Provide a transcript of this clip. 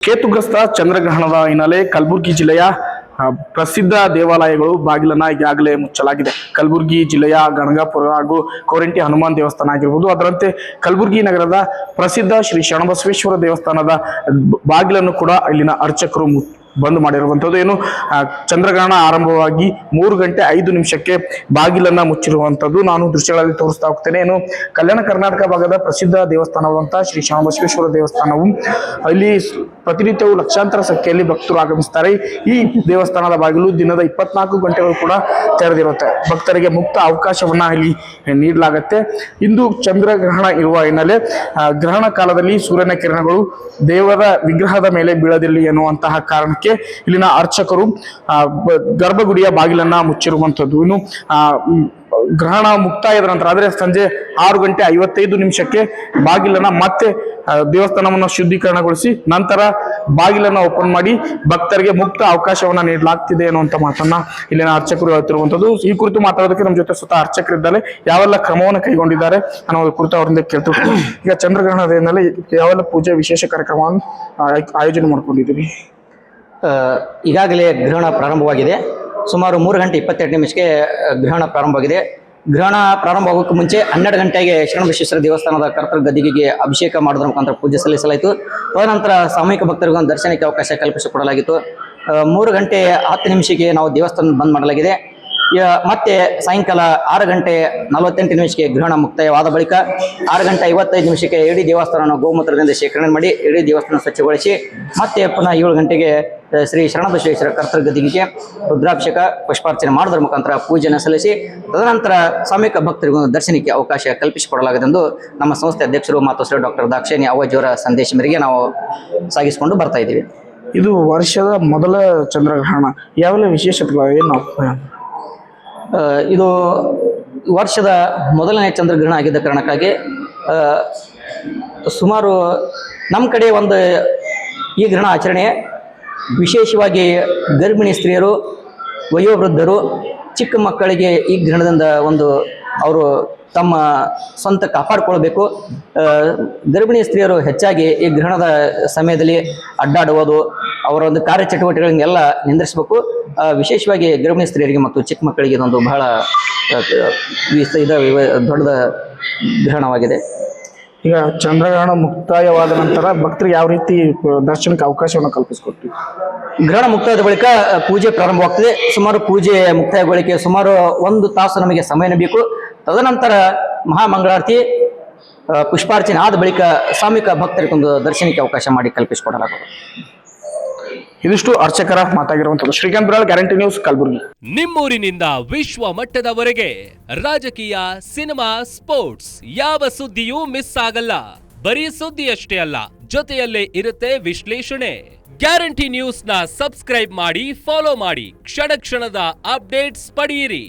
ಕೇತುಗ್ರಸ್ತ ಚಂದ್ರಗ್ರಹಣದ ಹಿನ್ನೆಲೆ ಕಲಬುರಗಿ ಜಿಲ್ಲೆಯ ಪ್ರಸಿದ್ಧ ದೇವಾಲಯಗಳು ಬಾಗಿಲನ್ನ ಈಗಾಗಲೇ ಮುಚ್ಚಲಾಗಿದೆ. ಕಲಬುರಗಿ ಜಿಲ್ಲೆಯ ಗಣಗಾಪುರ ಹಾಗೂ ಕೋರಂಟಿ ಹನುಮಾನ್ ದೇವಸ್ಥಾನ ಆಗಿರ್ಬೋದು, ಅದರಂತೆ ಕಲಬುರಗಿ ನಗರದ ಪ್ರಸಿದ್ಧ ಶ್ರೀ ಶರಣಬಸವೇಶ್ವರ ದೇವಸ್ಥಾನದ ಬಾಗಿಲನ್ನು ಕೂಡ ಇಲ್ಲಿನ ಅರ್ಚಕರು ಬಂದ್ ಮಾಡಿರುವಂಥದ್ದು. ಏನು ಚಂದ್ರಗ್ರಹಣ ಆರಂಭವಾಗಿ 3:05 ಬಾಗಿಲನ್ನ ಮುಚ್ಚಿರುವಂಥದ್ದು ನಾನು ದೃಶ್ಯಗಳಲ್ಲಿ ತೋರಿಸ್ತಾ ಹೋಗ್ತೇನೆ. ಏನು ಕಲ್ಯಾಣ ಕರ್ನಾಟಕ ಭಾಗದ ಪ್ರಸಿದ್ಧ ದೇವಸ್ಥಾನವಾದಂತಹ ಶ್ರೀ ಶರಣಬಸವೇಶ್ವರ ದೇವಸ್ಥಾನವು ಇಲ್ಲಿ ಪ್ರತಿನಿತ್ಯವೂ ಲಕ್ಷಾಂತರ ಸಂಖ್ಯೆಯಲ್ಲಿ ಭಕ್ತರು ಆಗಮಿಸ್ತಾರೆ. ಈ ದೇವಸ್ಥಾನದ ಬಾಗಿಲು ದಿನದ 24 ಗಂಟೆಗಳು ಕೂಡ ತೆರೆದಿರುತ್ತೆ. ಭಕ್ತರಿಗೆ ಮುಕ್ತ ಅವಕಾಶವನ್ನ ಇಲ್ಲಿ ನೀಡಲಾಗುತ್ತೆ. ಇಂದು ಚಂದ್ರಗ್ರಹಣ ಇರುವ ಹಿನ್ನೆಲೆ ಗ್ರಹಣ ಕಾಲದಲ್ಲಿ ಸೂರ್ಯನ ಕಿರಣಗಳು ದೇವರ ವಿಗ್ರಹದ ಮೇಲೆ ಬೀಳದಿರಲಿ ಎನ್ನುವಂತಹ ಕಾರಣಕ್ಕೆ ಇಲ್ಲಿನ ಅರ್ಚಕರು ಗರ್ಭಗುಡಿಯ ಬಾಗಿಲನ್ನ ಮುಚ್ಚಿರುವಂತದ್ದು. ಇನ್ನು ಗ್ರಹಣ ಮುಕ್ತಾಯದ ನಂತರ ಅಂದ್ರೆ ಸಂಜೆ 6:55 ಬಾಗಿಲನ್ನ ಮತ್ತೆ ದೇವಸ್ಥಾನವನ್ನು ಶುದ್ಧೀಕರಣಗೊಳಿಸಿ ನಂತರ ಬಾಗಿಲನ್ನ ಓಪನ್ ಮಾಡಿ ಭಕ್ತರಿಗೆ ಮುಕ್ತ ಅವಕಾಶವನ್ನ ನೀಡಲಾಗ್ತಿದೆ ಅನ್ನುವಂತ ಮಾತನ್ನ ಇಲ್ಲಿನ ಅರ್ಚಕರು ಹೇಳ್ತಿರುವಂತದ್ದು. ಈ ಕುರಿತು ಮಾತಾಡೋದಕ್ಕೆ ನಮ್ಮ ಜೊತೆ ಸ್ವತಃ ಅರ್ಚಕರಿದ್ದಾರೆ. ಯಾವೆಲ್ಲ ಕ್ರಮವನ್ನು ಕೈಗೊಂಡಿದ್ದಾರೆ ಅನ್ನೋದ್ರ ಕುರಿತು ಅವರಿಂದ ಕೇಳ್ತಿರ್ತೀವಿ. ಈಗ ಚಂದ್ರಗ್ರಹಣದ ಹಿನ್ನೆಲೆ ಯಾವೆಲ್ಲ ಪೂಜೆ ವಿಶೇಷ ಕಾರ್ಯಕ್ರಮವನ್ನು ಆಯೋಜನೆ ಮಾಡ್ಕೊಂಡಿದ್ದೀವಿ? ಈಗಾಗಲೇ ಗ್ರಹಣ ಪ್ರಾರಂಭವಾಗಿದೆ. ಸುಮಾರು 3:22 ಗ್ರಹಣ ಪ್ರಾರಂಭವಾಗಿದೆ. ಗ್ರಹಣ ಪ್ರಾರಂಭವಾಗೋಕ್ಕೆ ಮುಂಚೆ 12 ಗಂಟೆಗೆ ಶರಣಬಸವೇಶ್ವರ ದೇವಸ್ಥಾನದ ಕರ್ತೃ ಗದ್ದಿಗೆಗೆ ಅಭಿಷೇಕ ಮಾಡೋದ್ರ ಮುಖಾಂತರ ಪೂಜೆ ಸಲ್ಲಿಸಲಾಯಿತು. ತದನಂತರ ಸಾಮೂಹಿಕ ಭಕ್ತರಿಗೂ ದರ್ಶನಕ್ಕೆ ಅವಕಾಶ ಕಲ್ಪಿಸಿಕೊಡಲಾಗಿತ್ತು. 3:10 ನಾವು ದೇವಸ್ಥಾನ ಬಂದ್ ಮಾಡಲಾಗಿದೆ. ಮತ್ತೆ ಸಾಯಂಕಾಲ 6:48 ಗ್ರಹಣ ಮುಕ್ತಾಯವಾದ ಬಳಿಕ 6:55 ಇಡೀ ದೇವಸ್ಥಾನ ಗೋಮೂತ್ರದಿಂದ ಶೇಖರಣೆ ಮಾಡಿ ಇಡೀ ದೇವಸ್ಥಾನ ಸ್ವಚ್ಛಗೊಳಿಸಿ ಮತ್ತೆ ಪುನಃ 7 ಗಂಟೆಗೆ ಶ್ರೀ ಶರಣಬಸವೇಶ್ವರ ಕರ್ತೃ ಗದ್ದಿಗೆಗೆ ರುದ್ರಾಭಿಷೇಕ ಪುಷ್ಪಾರ್ಚನೆ ಮಾಡೋದ್ರ ಮುಖಾಂತರ ಪೂಜೆಯನ್ನು ಸಲ್ಲಿಸಿ ತದನಂತರ ಸಾಮೂಹಿಕ ಭಕ್ತರಿಗೂ ದರ್ಶನಕ್ಕೆ ಅವಕಾಶ ಕಲ್ಪಿಸಿಕೊಡಲಾಗುವುದೆಂದು ನಮ್ಮ ಸಂಸ್ಥೆ ಅಧ್ಯಕ್ಷರು ಮಾತೋಶ್ರೀ ಡಾಕ್ಟರ್ ದಾಕ್ಷಾಯಿಣಿ ಅವ್ವಜಿಯವರ ಸಂದೇಶ ಮೇರೆಗೆ ನಾವು ಸಾಗಿಸಿಕೊಂಡು ಬರ್ತಾ ಇದ್ದೀವಿ. ಇದು ವರ್ಷದ ಮೊದಲ ಚಂದ್ರಗ್ರಹಣ. ಯಾವೆಲ್ಲ ವಿಶೇಷತೆಗಳು ಏನು? ಇದು ವರ್ಷದ ಮೊದಲನೇ ಚಂದ್ರಗ್ರಹಣ ಆಗಿದ್ದ ಕಾರಣಕ್ಕಾಗಿ ಸುಮಾರು ನಮ್ಮ ಕಡೆ ಈ ಗ್ರಹಣ ಆಚರಣೆ ವಿಶೇಷವಾಗಿ ಗರ್ಭಿಣಿ ಸ್ತ್ರೀಯರು, ವಯೋವೃದ್ಧರು, ಚಿಕ್ಕ ಮಕ್ಕಳಿಗೆ ಈ ಗ್ರಹಣದಿಂದ ಅವರು ತಮ್ಮ ಸ್ವಂತ ಕಾಪಾಡಿಕೊಳ್ಬೇಕು. ಗರ್ಭಿಣಿ ಸ್ತ್ರೀಯರು ಹೆಚ್ಚಾಗಿ ಈ ಗ್ರಹಣದ ಸಮಯದಲ್ಲಿ ಅಡ್ಡಾಡುವುದು, ಅವರ ಕಾರ್ಯಚಟುವಟಿಕೆಗಳನ್ನೆಲ್ಲ ನಿಂದಿರಿಸಬೇಕು. ವಿಶೇಷವಾಗಿ ಗರ್ಭಿಣಿ ಸ್ತ್ರೀಯರಿಗೆ ಮತ್ತು ಚಿಕ್ಕ ಮಕ್ಕಳಿಗೆ ಇದೊಂದು ಬಹಳ ದೊಡ್ಡ ಗ್ರಹಣವಾಗಿದೆ. ಈಗ ಚಂದ್ರಗ್ರಹಣ ಮುಕ್ತಾಯವಾದ ನಂತರ ಭಕ್ತರಿಗೆ ಯಾವ ರೀತಿ ದರ್ಶನಕ್ಕೆ ಅವಕಾಶವನ್ನು ಕಲ್ಪಿಸಿಕೊಡ್ತೀವಿ? ಗ್ರಹಣ ಮುಕ್ತಾಯದ ಬಳಿಕ ಪೂಜೆ ಪ್ರಾರಂಭವಾಗ್ತದೆ. ಸುಮಾರು ಪೂಜೆ ಮುಕ್ತಾಯಗೊಳಿಕೆ ಸುಮಾರು 1 ತಾಸು ನಮಗೆ ಸಮಯ ಬೇಕು. ತದನಂತರ ಮಹಾಮಂಗಳಾರತಿ ಪುಷ್ಪಾರ್ಚನೆ ಆದ ಬಳಿಕ ಸಾಮೂಹಿಕ ಭಕ್ತರಿಗೊಂದು ದರ್ಶನಕ್ಕೆ ಅವಕಾಶ ಮಾಡಿ ಕಲ್ಪಿಸಿಕೊಡಲಾಗುವುದು. ಇದಿಷ್ಟು ಅರ್ಚಕರ ಮಾತಾಗಿರುವಂಥದ್ದು. Srikanth Biral, guarantee news, Kalaburagi. ನಿಮ್ಮೂರಿನಿಂದ ವಿಶ್ವ ಮಟ್ಟದವರೆಗೆ ರಾಜಕೀಯ, ಸಿನಿಮಾ, ಸ್ಪೋರ್ಟ್ಸ್ ಯಾವ ಸುದ್ದಿಯೂ ಮಿಸ್ ಆಗಲ್ಲ. ಬರೀ ಸುದ್ದಿಯಷ್ಟೇ ಅಲ್ಲ, ಜೊತೆಯಲ್ಲೇ ಇರುತ್ತೆ ವಿಶ್ಲೇಷಣೆ. ಗ್ಯಾರಂಟಿ ನ್ಯೂಸ್ ನ ಸಬ್ಸ್ಕ್ರೈಬ್ ಮಾಡಿ, ಫಾಲೋ ಮಾಡಿ, ಕ್ಷಣ ಕ್ಷಣದ ಅಪ್ಡೇಟ್ಸ್ ಪಡೆಯಿರಿ.